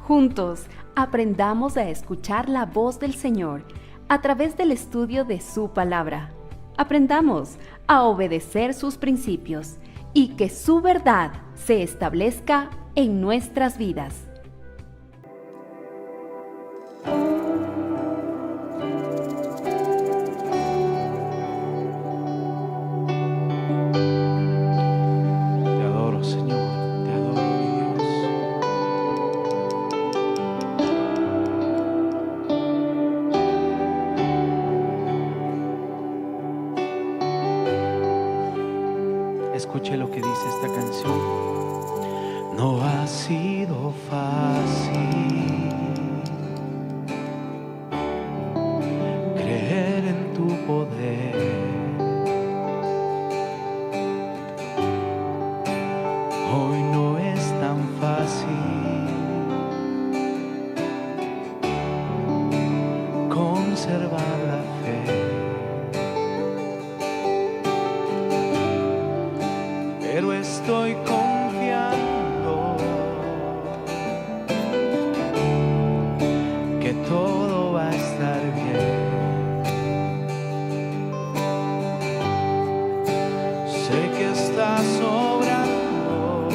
Juntos, aprendamos a escuchar la voz del Señor a través del estudio de su palabra. Aprendamos a obedecer sus principios y que su verdad se establezca en nuestras vidas. Te adoro, Señor, te adoro, mi Dios. Escuche lo que dice esta canción. No ha sido fácil creer en tu poder. Hoy no es tan fácil conservar la fe, pero estoy confiando que todo va a estar bien. Sé que estás obrando,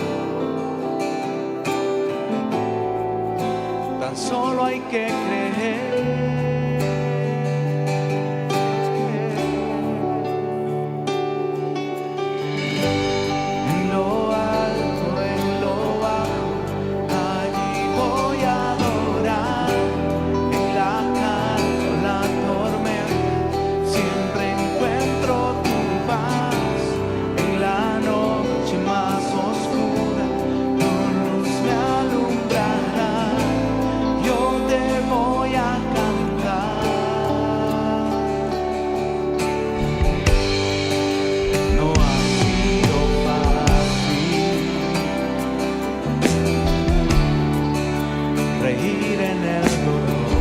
tan solo hay que creer. En lo alto, en lo bajo, allí voy a adorar. En la calma, la tormenta, siempre encuentro tu paz. En la noche más oscura, tu luz me alumbrará. Yo te voy a cantar. No ha sido fácil reír en el dolor.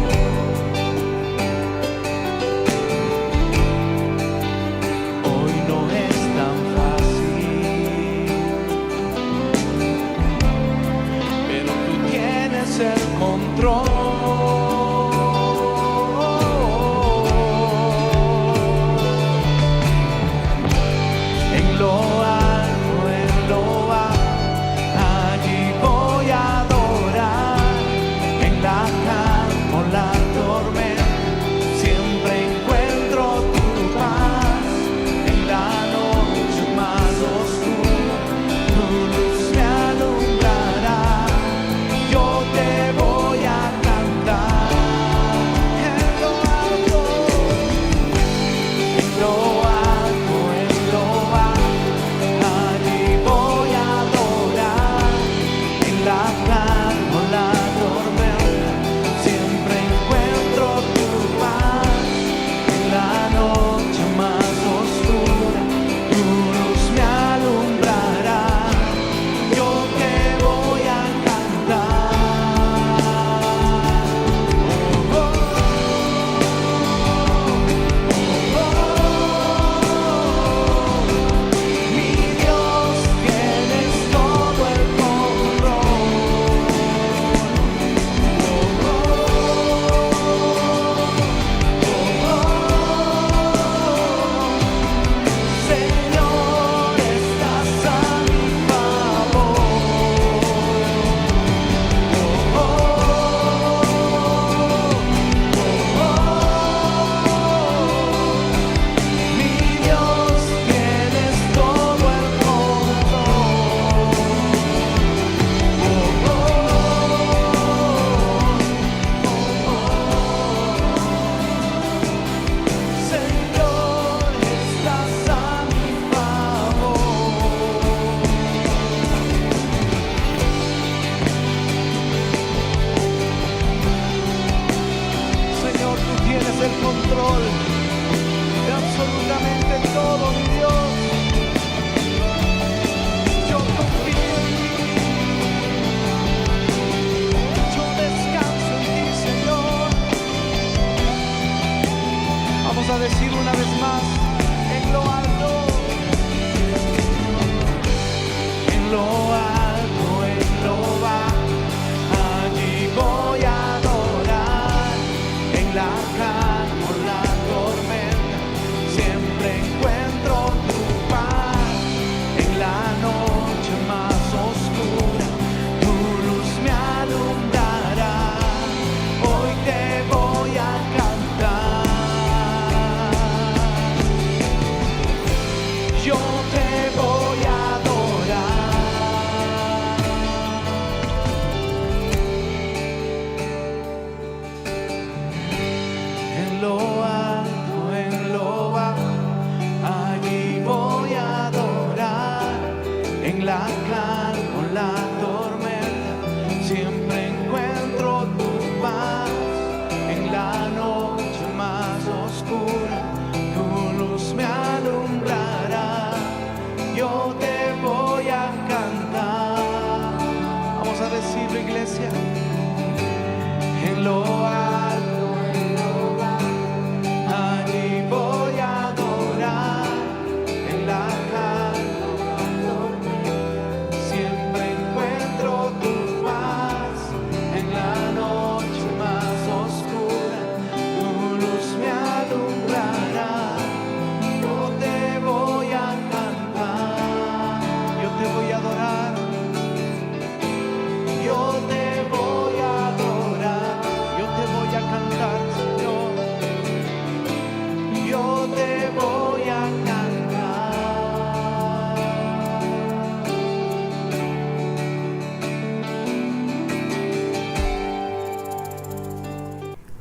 Hoy no es tan fácil, pero tú tienes el control. En lo alto, en lo bajo, allí voy a adorar. En la calma o la tormenta, siempre encuentro tu paz. En la noche más oscura, tu luz me alumbrará. Yo te voy a cantar.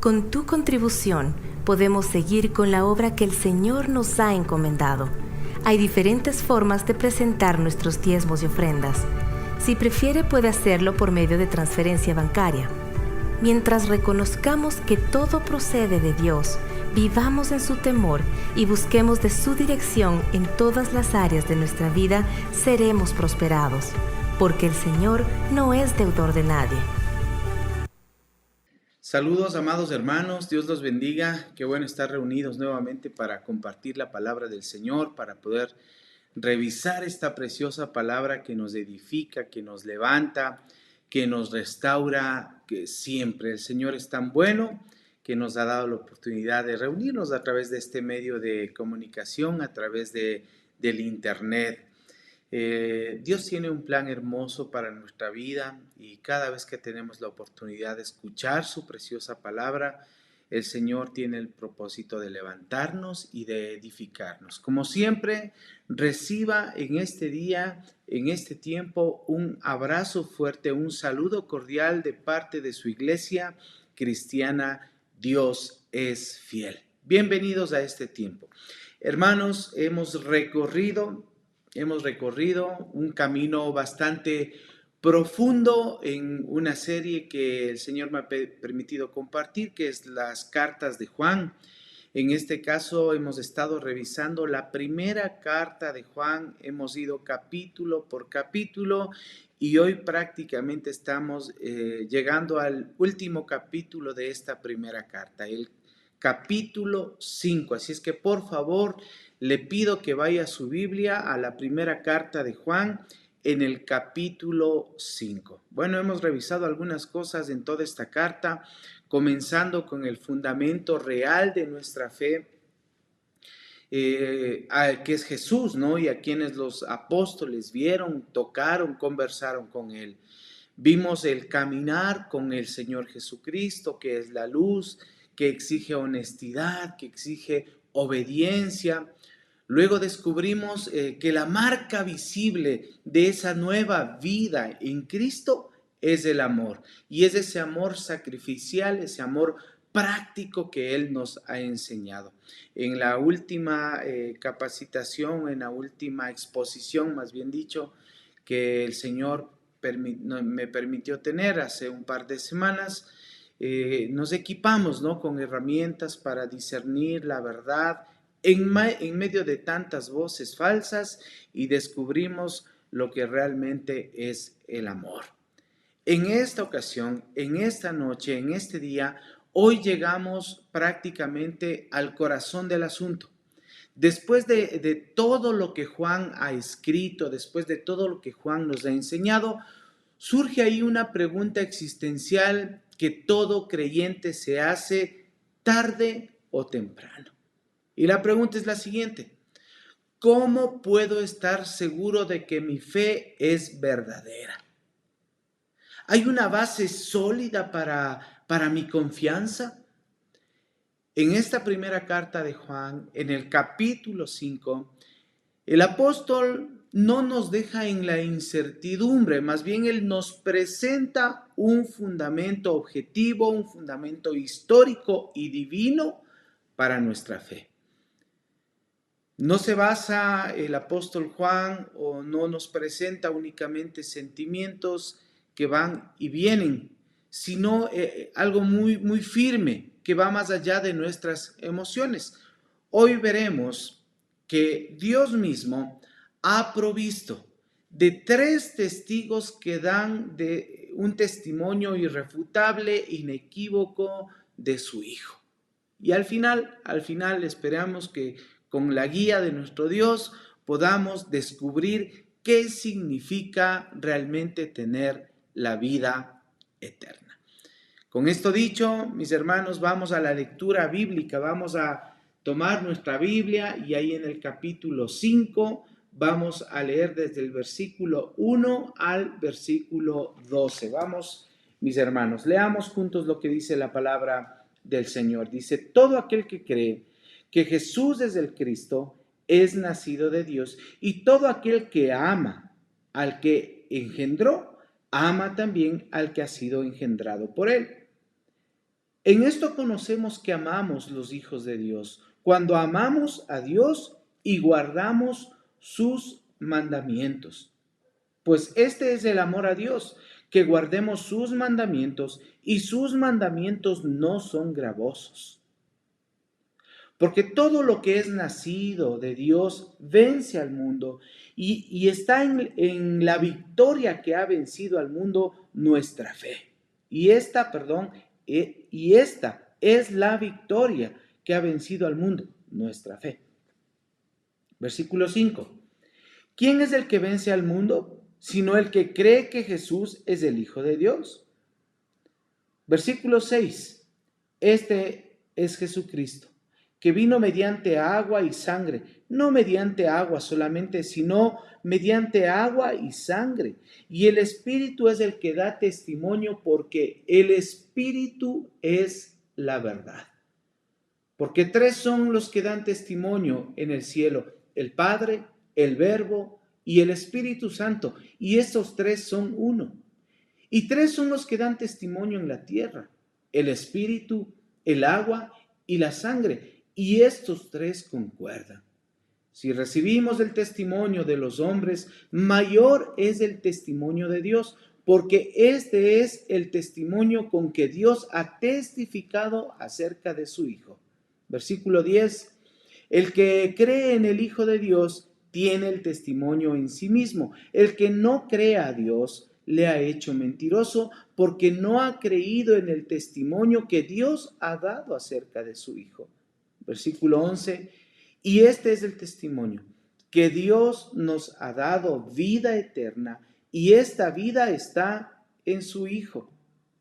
Con tu contribución podemos seguir con la obra que el Señor nos ha encomendado. Hay diferentes formas de presentar nuestros diezmos y ofrendas. Si prefiere, puede hacerlo por medio de transferencia bancaria. Mientras reconozcamos que todo procede de Dios, vivamos en su temor y busquemos de su dirección en todas las áreas de nuestra vida, seremos prosperados, porque el Señor no es deudor de nadie. Saludos, amados hermanos, Dios los bendiga. Qué bueno estar reunidos nuevamente para compartir la palabra del Señor, para poder revisar esta preciosa palabra que nos edifica, que nos levanta, que nos restaura, que siempre el Señor es tan bueno que nos ha dado la oportunidad de reunirnos a través de este medio de comunicación, a través del internet. Dios tiene un plan hermoso para nuestra vida y cada vez que tenemos la oportunidad de escuchar su preciosa palabra, el Señor tiene el propósito de levantarnos y de edificarnos. Como siempre, reciba en este día, en este tiempo, un abrazo fuerte, un saludo cordial de parte de su iglesia cristiana. Dios es fiel. Bienvenidos a este tiempo. Hermanos, hemos recorrido un camino bastante profundo en una serie que el Señor me ha permitido compartir, que es las cartas de Juan. En este caso hemos estado revisando la primera carta de Juan, hemos ido capítulo por capítulo y hoy prácticamente estamos llegando al último capítulo de esta primera carta, el capítulo 5. Así es que por favor le pido que vaya a su Biblia a la primera carta de Juan en el capítulo 5. Bueno, hemos revisado algunas cosas en toda esta carta, comenzando con el fundamento real de nuestra fe, que es Jesús, ¿no? Y a quienes los apóstoles vieron, tocaron, conversaron con Él. Vimos el caminar con el Señor Jesucristo, que es la luz, que exige honestidad, que exige obediencia. Luego descubrimos que la marca visible de esa nueva vida en Cristo es el amor. Y es ese amor sacrificial, ese amor práctico que Él nos ha enseñado. En la última capacitación, en la última exposición, más bien dicho, que el Señor me permitió tener hace un par de semanas, nos equipamos, ¿no?, con herramientas para discernir la verdad en medio de tantas voces falsas y descubrimos lo que realmente es el amor. En esta ocasión, en esta noche, en este día, hoy llegamos prácticamente al corazón del asunto. Después de todo lo que Juan ha escrito, después de todo lo que Juan nos ha enseñado, surge ahí una pregunta existencial que todo creyente se hace tarde o temprano. Y la pregunta es la siguiente: ¿cómo puedo estar seguro de que mi fe es verdadera? ¿Hay una base sólida para mi confianza? En esta primera carta de Juan, en el capítulo 5, el apóstol no nos deja en la incertidumbre, más bien él nos presenta un fundamento objetivo, un fundamento histórico y divino para nuestra fe. No se basa el apóstol Juan o no nos presenta únicamente sentimientos que van y vienen, sino algo muy, muy firme que va más allá de nuestras emociones. Hoy veremos que Dios mismo ha provisto de 3 testigos que dan de un testimonio irrefutable, inequívoco de su Hijo. Y al final esperamos que con la guía de nuestro Dios podamos descubrir qué significa realmente tener la vida eterna. Con esto dicho, mis hermanos, vamos a la lectura bíblica. Vamos a tomar nuestra Biblia y ahí en el capítulo 5 vamos a leer desde el versículo 1 al versículo 12. Vamos, mis hermanos, leamos juntos lo que dice la palabra del Señor. Dice: todo aquel que cree que Jesús es el Cristo es nacido de Dios, y todo aquel que ama al que engendró, ama también al que ha sido engendrado por él. En esto conocemos que amamos los hijos de Dios, cuando amamos a Dios y guardamos sus mandamientos. Pues este es el amor a Dios, que guardemos sus mandamientos, y sus mandamientos no son gravosos. Porque todo lo que es nacido de Dios vence al mundo y está en la victoria que ha vencido al mundo nuestra fe. Y esta es la victoria que ha vencido al mundo, nuestra fe. Versículo 5. ¿Quién es el que vence al mundo? Sino el que cree que Jesús es el Hijo de Dios. Versículo 6. Este es Jesucristo, que vino mediante agua y sangre, no mediante agua solamente, sino mediante agua y sangre. Y el Espíritu es el que da testimonio, porque el Espíritu es la verdad. Porque tres son los que dan testimonio en el cielo: el Padre, el Verbo y el Espíritu Santo, y estos tres son uno. Y tres son los que dan testimonio en la tierra: el Espíritu, el agua y la sangre, y estos tres concuerdan. Si recibimos el testimonio de los hombres, mayor es el testimonio de Dios, porque este es el testimonio con que Dios ha testificado acerca de su Hijo. Versículo 10. El que cree en el Hijo de Dios tiene el testimonio en sí mismo. El que no cree a Dios le ha hecho mentiroso, porque no ha creído en el testimonio que Dios ha dado acerca de su Hijo. Versículo 11. Y este es el testimonio, que Dios nos ha dado vida eterna, y esta vida está en su Hijo.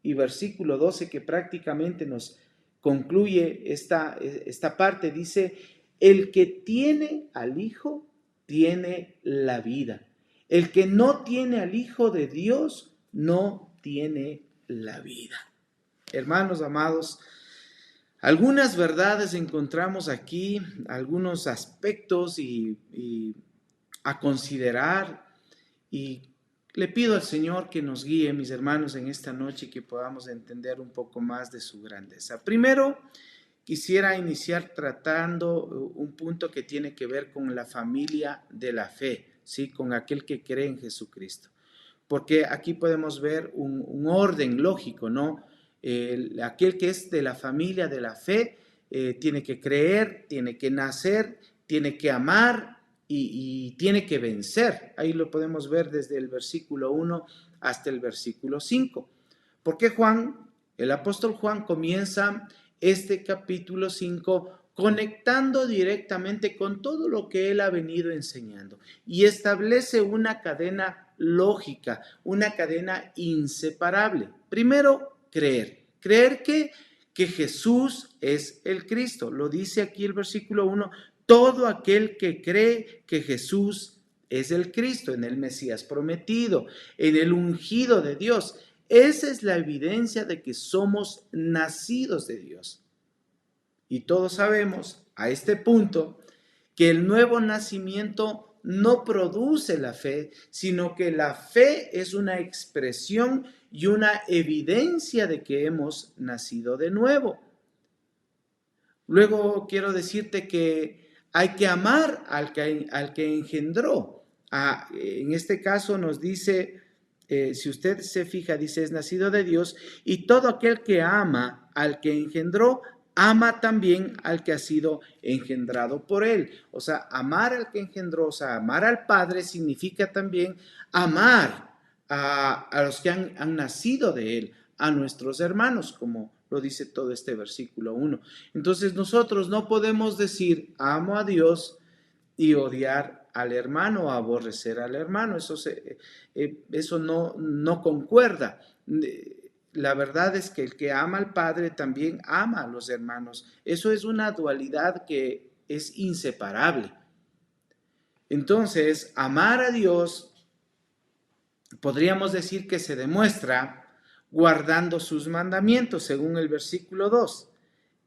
Y versículo 12, que prácticamente nos concluye esta parte, dice: el que tiene al Hijo tiene la vida. El que no tiene al Hijo de Dios no tiene la vida. Hermanos amados, algunas verdades encontramos aquí, algunos aspectos y a considerar, y le pido al Señor que nos guíe, mis hermanos, en esta noche, y que podamos entender un poco más de su grandeza. Primero, quisiera iniciar tratando un punto que tiene que ver con la familia de la fe, ¿sí? Con aquel que cree en Jesucristo. Porque aquí podemos ver un orden lógico, ¿no? Aquel que es de la familia de la fe tiene que creer, tiene que nacer, tiene que amar y tiene que vencer. Ahí lo podemos ver desde el versículo 1 hasta el versículo 5. Porque el apóstol Juan comienza este capítulo 5 conectando directamente con todo lo que él ha venido enseñando y establece una cadena lógica, una cadena inseparable. Primero, creer que Jesús es el Cristo. Lo dice aquí el versículo 1, todo aquel que cree que Jesús es el Cristo, en el Mesías prometido, en el ungido de Dios. Esa es la evidencia de que somos nacidos de Dios. Y todos sabemos a este punto que el nuevo nacimiento no produce la fe, sino que la fe es una expresión y una evidencia de que hemos nacido de nuevo. Luego quiero decirte que hay que amar al que engendró. En este caso nos dice, si usted se fija, dice, es nacido de Dios, y todo aquel que ama al que engendró, ama también al que ha sido engendrado por él. O sea, amar al que engendró, o sea, amar al Padre significa también amar a los que han nacido de él, a nuestros hermanos, como lo dice todo este versículo 1. Entonces nosotros no podemos decir amo a Dios y odiar al hermano o aborrecer al hermano. Eso no concuerda. La verdad es que el que ama al Padre también ama a los hermanos. Eso es una dualidad que es inseparable. Entonces, amar a Dios, podríamos decir que se demuestra guardando sus mandamientos, según el versículo 2.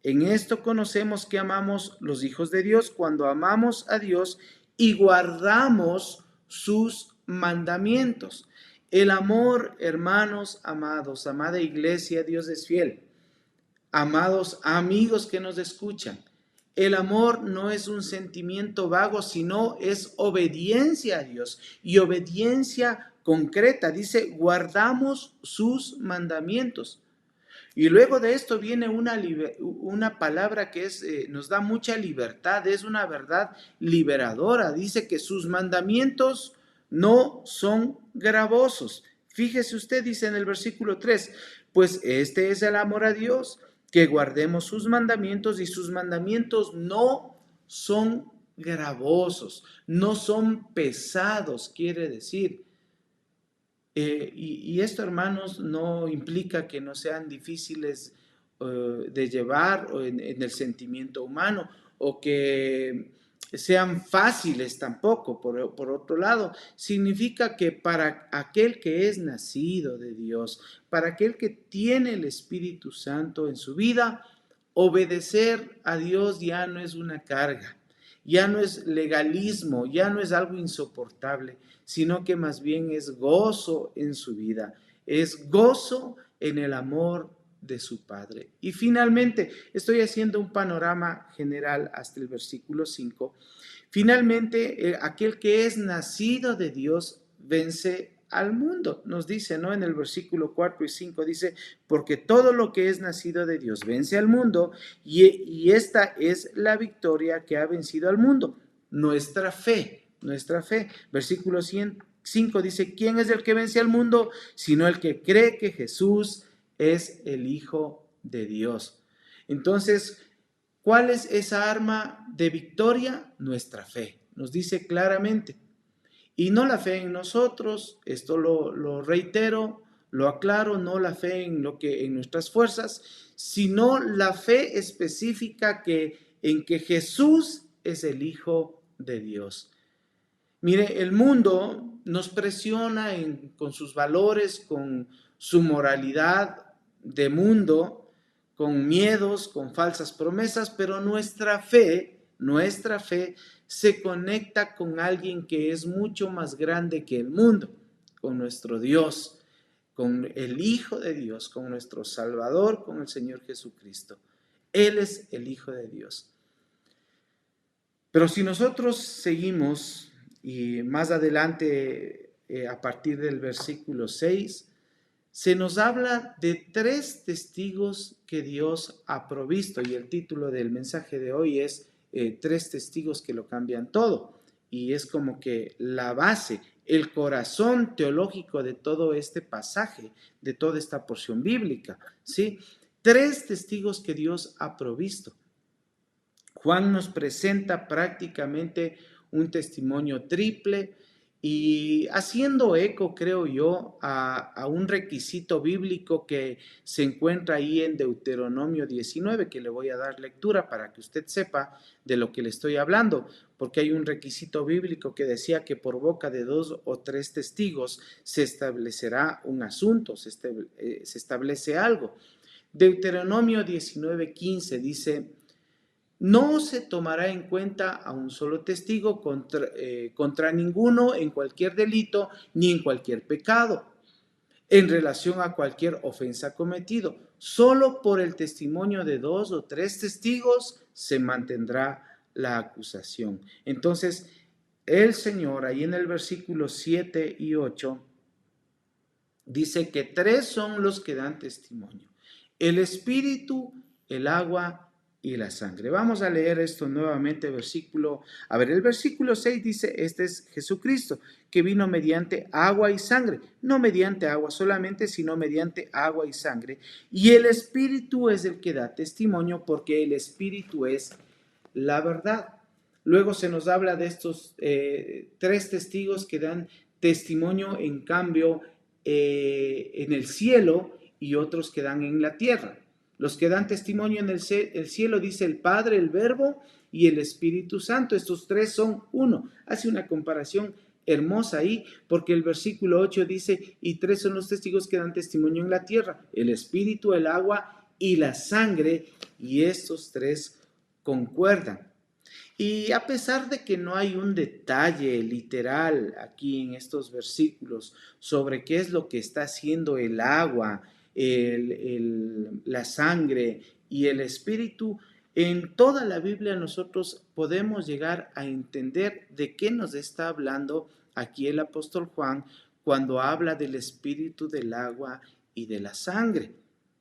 En esto conocemos que amamos los hijos de Dios, cuando amamos a Dios y guardamos sus mandamientos. El amor, hermanos amados, amada iglesia, Dios es fiel. Amados amigos que nos escuchan, el amor no es un sentimiento vago, sino es obediencia a Dios y obediencia concreta. Dice, guardamos sus mandamientos. Y luego de esto viene una palabra que nos da mucha libertad, es una verdad liberadora. Dice que sus mandamientos no son gravosos. Fíjese usted, dice en el versículo 3, pues este es el amor a Dios, que guardemos sus mandamientos, y sus mandamientos no son gravosos, no son pesados, quiere decir. Y esto, hermanos, no implica que no sean difíciles de llevar en el sentimiento humano, o que sean fáciles tampoco. Por otro lado, significa que para aquel que es nacido de Dios, para aquel que tiene el Espíritu Santo en su vida, obedecer a Dios ya no es una carga, ya no es legalismo, ya no es algo insoportable, sino que más bien es gozo en su vida, es gozo en el amor de su Padre. Y finalmente, estoy haciendo un panorama general hasta el versículo 5. Finalmente, aquel que es nacido de Dios vence al mundo. Nos dice, ¿no? En el versículo 4 y 5 dice, porque todo lo que es nacido de Dios vence al mundo, y esta es la victoria que ha vencido al mundo, nuestra fe. Nuestra fe. Versículo 5 dice, ¿quién es el que vence al mundo? Sino el que cree que Jesús es el Hijo de Dios. Entonces, ¿cuál es esa arma de victoria? Nuestra fe. Nos dice claramente. Y no la fe en nosotros, esto lo reitero, lo aclaro, no la fe en nuestras fuerzas, sino la fe específica en que Jesús es el Hijo de Dios. Mire, el mundo nos presiona con sus valores, con su moralidad de mundo, con miedos, con falsas promesas, pero nuestra fe se conecta con alguien que es mucho más grande que el mundo, con nuestro Dios, con el Hijo de Dios, con nuestro Salvador, con el Señor Jesucristo. Él es el Hijo de Dios. Pero si nosotros seguimos, y más adelante, a partir del versículo 6, se nos habla de 3 testigos que Dios ha provisto, y el título del mensaje de hoy es 3 testigos que lo cambian todo, y es como que la base, el corazón teológico de todo este pasaje, de toda esta porción bíblica, ¿sí? 3 testigos que Dios ha provisto. Juan nos presenta prácticamente un testimonio triple, y haciendo eco, creo yo, a un requisito bíblico que se encuentra ahí en Deuteronomio 19, que le voy a dar lectura para que usted sepa de lo que le estoy hablando, porque hay un requisito bíblico que decía que por boca de 2 o 3 testigos se establecerá un asunto, se establece algo. Deuteronomio 19:15 dice, no se tomará en cuenta a un solo testigo contra ninguno en cualquier delito ni en cualquier pecado, en relación a cualquier ofensa cometido. Solo por el testimonio de 2 o 3 testigos se mantendrá la acusación. Entonces, el Señor, ahí en el versículo 7 y 8, dice que 3 son los que dan testimonio: el Espíritu, el agua y la sangre. Vamos a leer esto nuevamente, el versículo 6 dice, este es Jesucristo, que vino mediante agua y sangre, no mediante agua solamente, sino mediante agua y sangre, y el Espíritu es el que da testimonio, porque el Espíritu es la verdad. Luego se nos habla de estos 3 testigos que dan testimonio, en cambio, en el cielo, y otros que dan en la tierra. Los que dan testimonio en el cielo, dice el Padre, el Verbo y el Espíritu Santo. Estos 3 son uno. Hace una comparación hermosa ahí, porque el versículo 8 dice, y 3 son los testigos que dan testimonio en la tierra: el Espíritu, el agua y la sangre, y estos 3 concuerdan. Y a pesar de que no hay un detalle literal aquí en estos versículos sobre qué es lo que está haciendo el agua la sangre y el espíritu, en toda la Biblia nosotros podemos llegar a entender de qué nos está hablando aquí el apóstol Juan cuando habla del espíritu, del agua y de la sangre.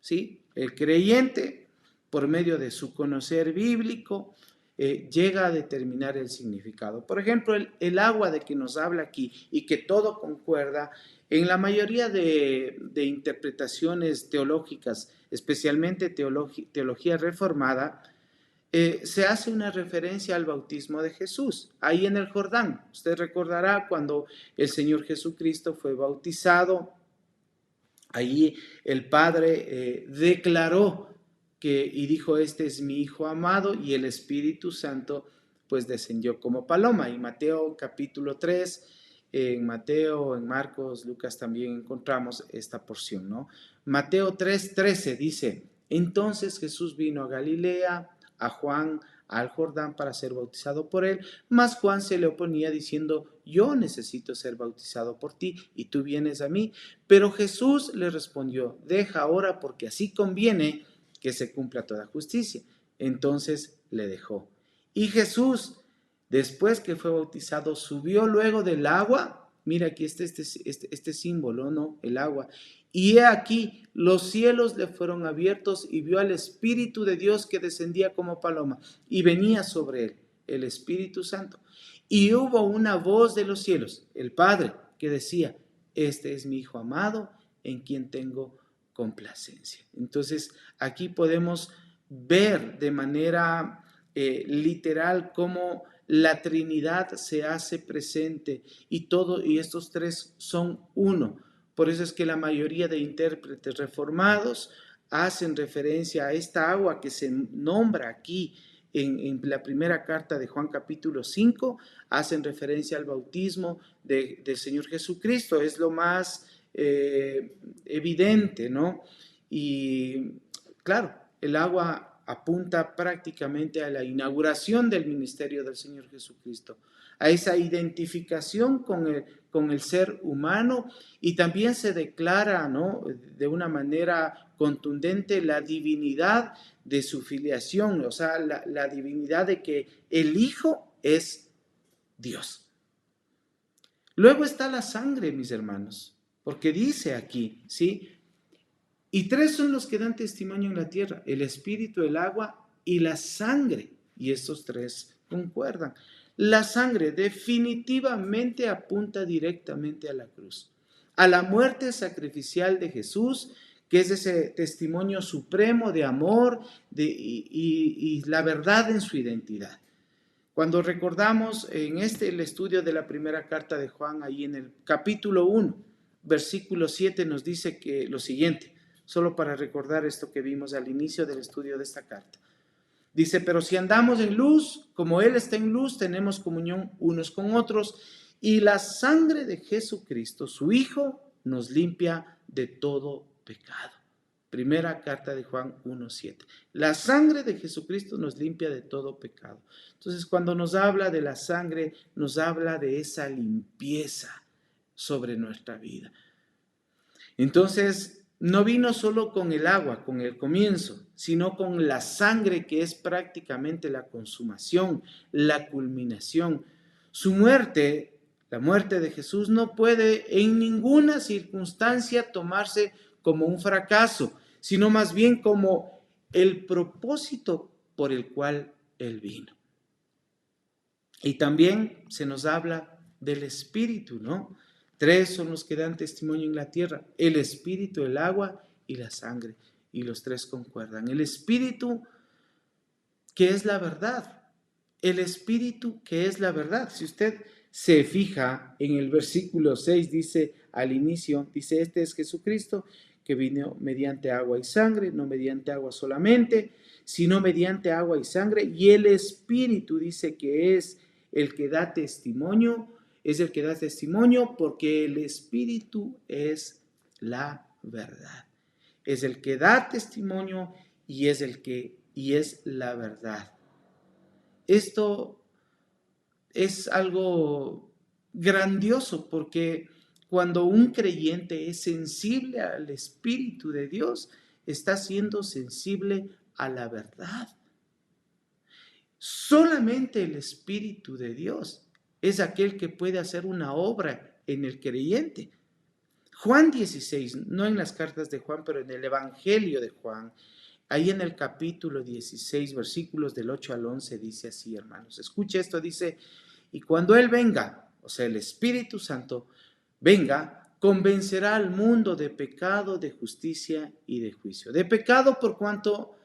¿Sí? El creyente, por medio de su conocer bíblico, llega a determinar el significado. Por ejemplo, el agua de que nos habla aquí y que todo concuerda, en la mayoría de interpretaciones teológicas, especialmente teología reformada, se hace una referencia al bautismo de Jesús, ahí en el Jordán. Usted recordará cuando el Señor Jesucristo fue bautizado, ahí el Padre declaró y dijo, este es mi Hijo amado, y el Espíritu Santo pues descendió como paloma. En Mateo capítulo 3, en Mateo, en Marcos, Lucas también encontramos esta porción, ¿no? Mateo 3:13 dice, entonces Jesús vino a Galilea, a Juan, al Jordán para ser bautizado por él, mas Juan se le oponía diciendo, yo necesito ser bautizado por ti y tú vienes a mí. Pero Jesús le respondió, deja ahora porque así conviene que se cumpla toda justicia. Entonces le dejó. Y Jesús, después que fue bautizado, subió luego del agua. Mira aquí este símbolo, ¿no? El agua. Y he aquí, los cielos le fueron abiertos y vio al Espíritu de Dios que descendía como paloma y venía sobre él, el Espíritu Santo. Y hubo una voz de los cielos, el Padre, que decía, este es mi Hijo amado, en quien tengo complacencia. Entonces, aquí podemos ver de manera literal cómo la Trinidad se hace presente y estos tres son uno. Por eso es que la mayoría de intérpretes reformados hacen referencia a esta agua que se nombra aquí en la primera carta de Juan capítulo 5, hacen referencia al bautismo del Señor Jesucristo. Es lo más evidente, ¿no? Y claro, el agua apunta prácticamente a la inauguración del ministerio del Señor Jesucristo, a esa identificación con el ser humano, y también se declara, ¿no?, de una manera contundente la divinidad de su filiación, o sea, la divinidad de que el Hijo es Dios. Luego está la sangre, mis hermanos, porque dice aquí, ¿sí? Y tres son los que dan testimonio en la tierra, el espíritu, el agua y la sangre. Y estos tres concuerdan. La sangre definitivamente apunta directamente a la cruz, a la muerte sacrificial de Jesús, que es ese testimonio supremo de amor y la verdad en su identidad. Cuando recordamos en el estudio de la primera carta de Juan, ahí en el capítulo 1, versículo 7 nos dice que lo siguiente, solo para recordar esto que vimos al inicio del estudio de esta carta. Dice, pero si andamos en luz, como Él está en luz, tenemos comunión unos con otros, y la sangre de Jesucristo, su Hijo, nos limpia de todo pecado. Primera carta de Juan 1:7. La sangre de Jesucristo nos limpia de todo pecado. Entonces, cuando nos habla de la sangre, nos habla de esa limpieza sobre nuestra vida. Entonces, no vino solo con el agua, con el comienzo, sino con la sangre, que es prácticamente la consumación, la culminación. Su muerte, la muerte de Jesús, no puede en ninguna circunstancia tomarse como un fracaso, sino más bien como el propósito por el cual Él vino. Y también se nos habla del Espíritu, ¿no? Tres son los que dan testimonio en la tierra, el Espíritu, el agua y la sangre, y los tres concuerdan. El Espíritu, que es la verdad, el Espíritu, que es la verdad. Si usted se fija en el versículo 6, dice al inicio, dice, este es Jesucristo, que vino mediante agua y sangre, no mediante agua solamente, sino mediante agua y sangre, y el Espíritu dice que es el que da testimonio, porque el Espíritu es la verdad. Es el que da testimonio y es la verdad. Esto es algo grandioso, porque cuando un creyente es sensible al Espíritu de Dios, está siendo sensible a la verdad. Solamente el Espíritu de Dios es aquel que puede hacer una obra en el creyente. Juan 16, no en las cartas de Juan, pero en el Evangelio de Juan, ahí en el capítulo 16, versículos del 8 al 11, dice así, hermanos. Escuche esto, dice, y cuando Él venga, o sea, el Espíritu Santo, venga, convencerá al mundo de pecado, de justicia y de juicio. De pecado por cuanto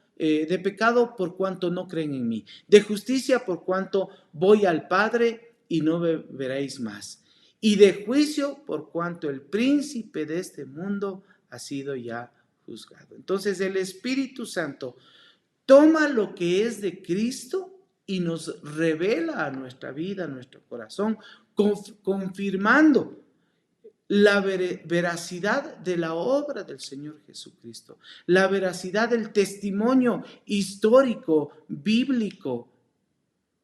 no creen en mí. De justicia por cuanto voy al Padre y no me veréis más. Y de juicio por cuanto el príncipe de este mundo ha sido ya juzgado. Entonces el Espíritu Santo toma lo que es de Cristo y nos revela a nuestra vida, a nuestro corazón, confirmando la veracidad de la obra del Señor Jesucristo, la veracidad del testimonio histórico, bíblico,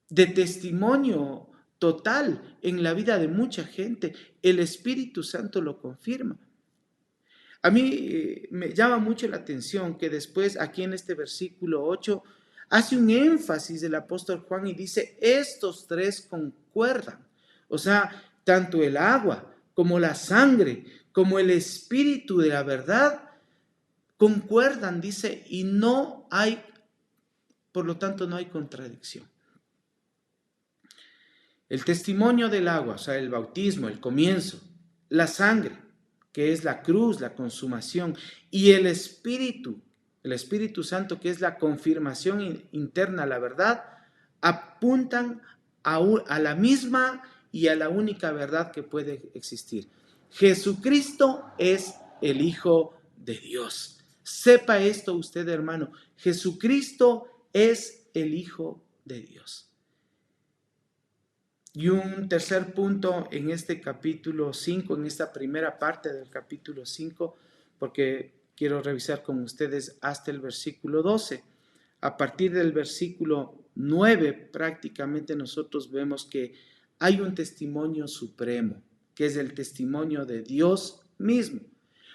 de testimonio total en la vida de mucha gente. El Espíritu Santo lo confirma. A mí me llama mucho la atención que después aquí en este versículo 8 hace un énfasis del apóstol Juan y dice, estos tres concuerdan. O sea, tanto el agua como la sangre, como el Espíritu de la verdad, concuerdan, dice, y no hay, por lo tanto, no hay contradicción. El testimonio del agua, o sea, el bautismo, el comienzo, la sangre, que es la cruz, la consumación, y el Espíritu Santo, que es la confirmación interna, la verdad, apuntan a la misma y a la única verdad que puede existir. Jesucristo es el Hijo de Dios. Sepa esto usted, hermano. Jesucristo es el Hijo de Dios. Y un tercer punto en este capítulo 5, en esta primera parte del capítulo 5, porque quiero revisar con ustedes hasta el versículo 12. A partir del versículo 9, prácticamente nosotros vemos que hay un testimonio supremo, que es el testimonio de Dios mismo.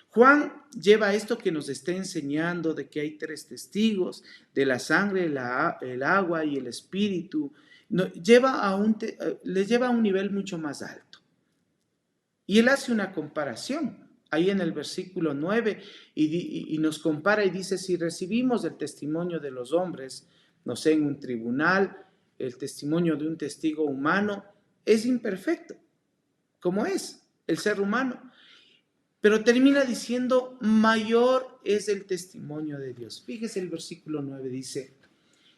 Juan lleva esto que nos está enseñando de que hay tres testigos, de la sangre, el agua y el Espíritu, les lleva a un nivel mucho más alto. Y él hace una comparación ahí en el versículo 9 y nos compara y dice, si recibimos el testimonio de los hombres, no sé, en un tribunal, el testimonio de un testigo humano es imperfecto, como es el ser humano. Pero termina diciendo, mayor es el testimonio de Dios. Fíjese el versículo 9, dice,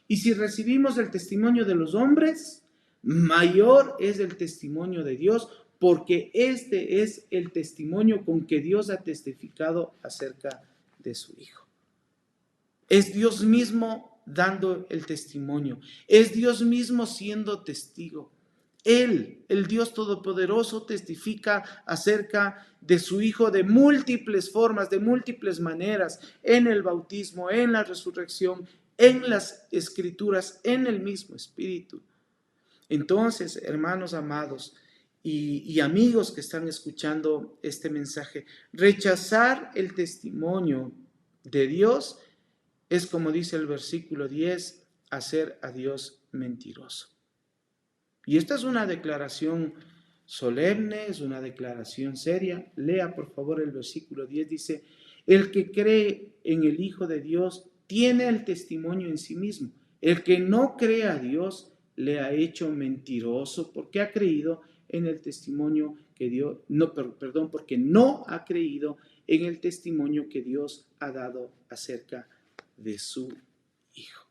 y si recibimos el testimonio de los hombres, mayor es el testimonio de Dios, porque este es el testimonio con que Dios ha testificado acerca de su Hijo. Es Dios mismo dando el testimonio, es Dios mismo siendo testigo. Él, el Dios Todopoderoso, testifica acerca de su Hijo de múltiples formas, de múltiples maneras, en el bautismo, en la resurrección, en las Escrituras, en el mismo Espíritu. Entonces, hermanos amados y amigos que están escuchando este mensaje, rechazar el testimonio de Dios es, como dice el versículo 10, hacer a Dios mentiroso. Y esta es una declaración solemne, es una declaración seria. Lea por favor el versículo 10, dice, el que cree en el Hijo de Dios tiene el testimonio en sí mismo. El que no cree a Dios le ha hecho mentiroso porque ha creído en el testimonio que Dios, porque no ha creído en el testimonio que Dios ha dado acerca de su Hijo.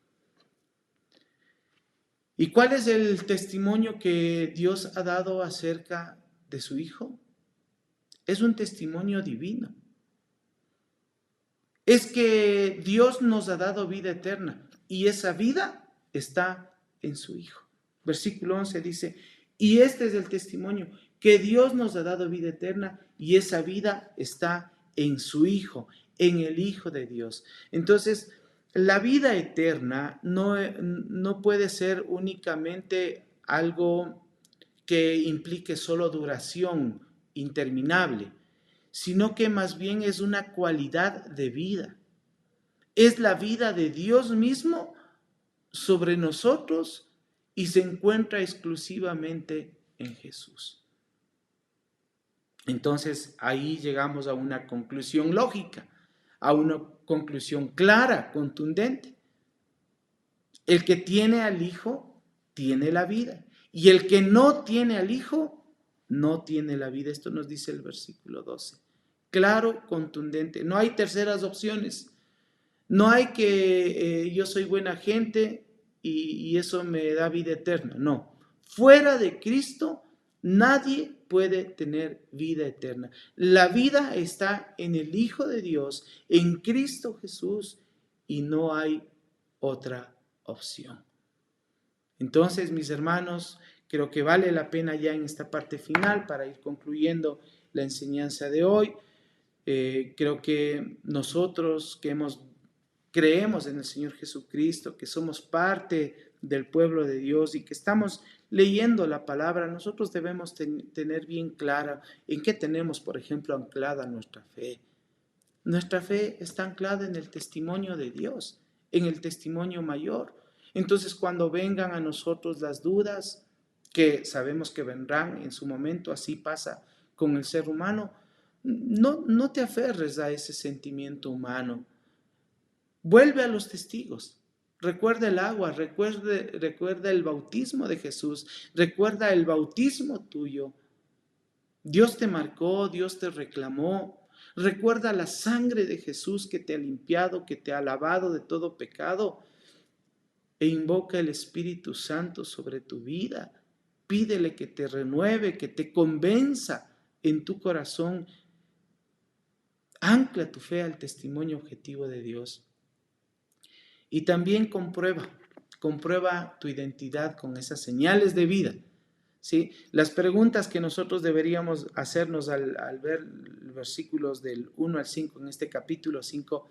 ¿Y cuál es el testimonio que Dios ha dado acerca de su Hijo? Es un testimonio divino. Es que Dios nos ha dado vida eterna y esa vida está en su Hijo. Versículo 11 dice, y este es el testimonio, que Dios nos ha dado vida eterna y esa vida está en su Hijo, en el Hijo de Dios. Entonces, la vida eterna no puede ser únicamente algo que implique solo duración interminable, sino que más bien es una cualidad de vida. Es la vida de Dios mismo sobre nosotros y se encuentra exclusivamente en Jesús. Entonces ahí llegamos a una conclusión lógica, a una conclusión clara, contundente. El que tiene al Hijo tiene la vida, y el que no tiene al Hijo no tiene la vida. Esto nos dice el versículo 12. Claro, contundente. No hay terceras opciones. No hay que yo soy buena gente y eso me da vida eterna. No. Fuera de Cristo, nadie puede tener vida eterna. La vida está en el Hijo de Dios, en Cristo Jesús, y no hay otra opción. Entonces, mis hermanos, creo que vale la pena ya en esta parte final, para ir concluyendo la enseñanza de hoy. Creo que nosotros que creemos en el Señor Jesucristo, que somos parte del pueblo de Dios y que estamos leyendo la palabra, nosotros debemos tener bien clara en qué tenemos, por ejemplo, anclada nuestra fe. Nuestra fe está anclada en el testimonio de Dios, en el testimonio mayor. Entonces, cuando vengan a nosotros las dudas, que sabemos que vendrán en su momento, así pasa con el ser humano, no te aferres a ese sentimiento humano. Vuelve a los testigos. Recuerda el agua, recuerda el bautismo de Jesús, recuerda el bautismo tuyo. Dios te marcó, Dios te reclamó. Recuerda la sangre de Jesús que te ha limpiado, que te ha lavado de todo pecado. E invoca el Espíritu Santo sobre tu vida. Pídele que te renueve, que te convenza en tu corazón. Ancla tu fe al testimonio objetivo de Dios. Y también comprueba tu identidad con esas señales de vida. ¿Sí? Las preguntas que nosotros deberíamos hacernos al ver los versículos del 1 al 5 en este capítulo 5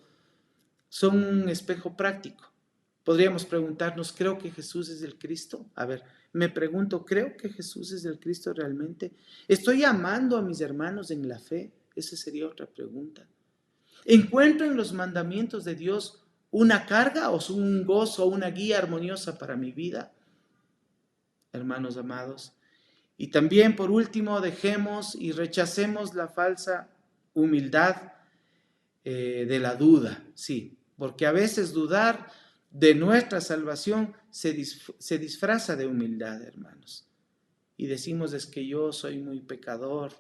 son un espejo práctico. Podríamos preguntarnos, ¿creo que Jesús es el Cristo? A ver, me pregunto, ¿creo que Jesús es el Cristo realmente? ¿Estoy amando a mis hermanos en la fe? Esa sería otra pregunta. ¿Encuentro en los mandamientos de Dios una carga o un gozo, una guía armoniosa para mi vida? Hermanos amados. Y también, por último, dejemos y rechacemos la falsa humildad de la duda. Sí, porque a veces dudar de nuestra salvación se disfraza de humildad, hermanos. Y decimos, es que yo soy muy pecador.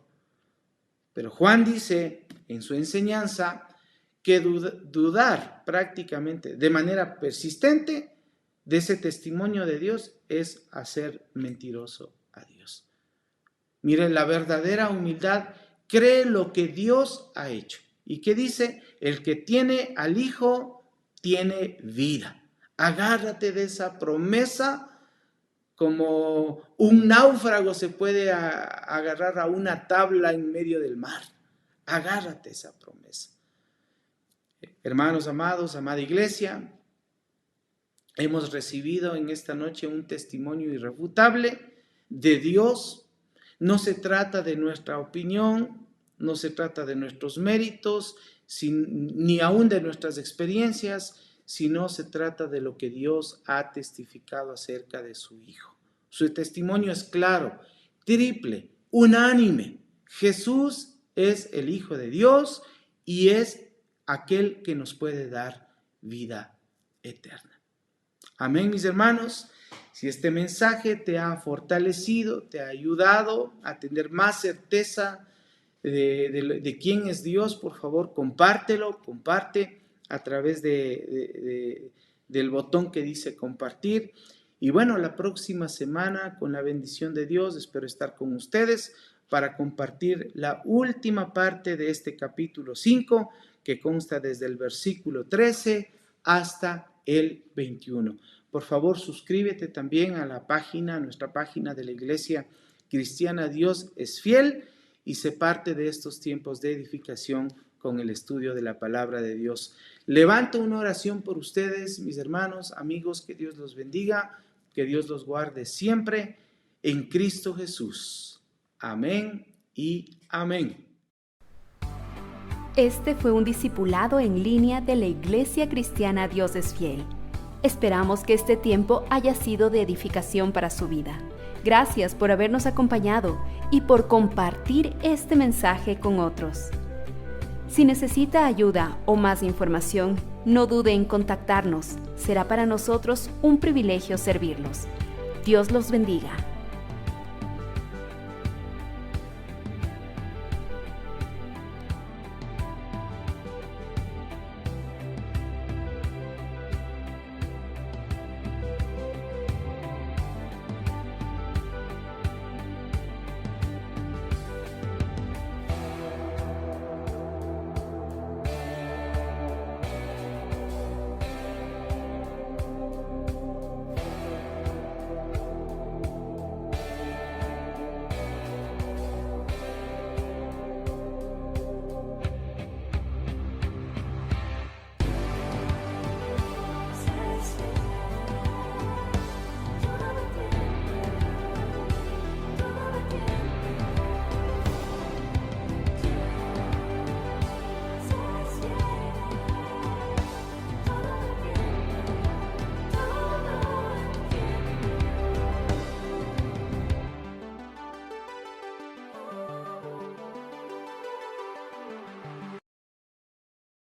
Pero Juan dice en su enseñanza que dudar prácticamente de manera persistente de ese testimonio de Dios es hacer mentiroso a Dios. Miren, la verdadera humildad cree lo que Dios ha hecho. ¿Y qué dice? El que tiene al Hijo tiene vida. Agárrate de esa promesa como un náufrago se puede agarrar a una tabla en medio del mar. Agárrate esa promesa. Hermanos amados, amada iglesia, hemos recibido en esta noche un testimonio irrefutable de Dios. No se trata de nuestra opinión, no se trata de nuestros méritos, ni aún de nuestras experiencias, sino se trata de lo que Dios ha testificado acerca de su Hijo. Su testimonio es claro, triple, unánime. Jesús es el Hijo de Dios y es aquel que nos puede dar vida eterna. Amén, mis hermanos. Si este mensaje te ha fortalecido, te ha ayudado a tener más certeza de quién es Dios, por favor, comparte a través del botón que dice compartir. Y bueno, la próxima semana, con la bendición de Dios, espero estar con ustedes para compartir la última parte de este capítulo 5, que consta desde el versículo 13 hasta el 21. Por favor, suscríbete también a nuestra página de la Iglesia Cristiana Dios es Fiel, y sé parte de estos tiempos de edificación con el estudio de la palabra de Dios. Levanto una oración por ustedes, mis hermanos, amigos, que Dios los bendiga, que Dios los guarde siempre en Cristo Jesús. Amén y amén. Este fue un discipulado en línea de la Iglesia Cristiana Dios es Fiel. Esperamos que este tiempo haya sido de edificación para su vida. Gracias por habernos acompañado y por compartir este mensaje con otros. Si necesita ayuda o más información, no dude en contactarnos. Será para nosotros un privilegio servirlos. Dios los bendiga.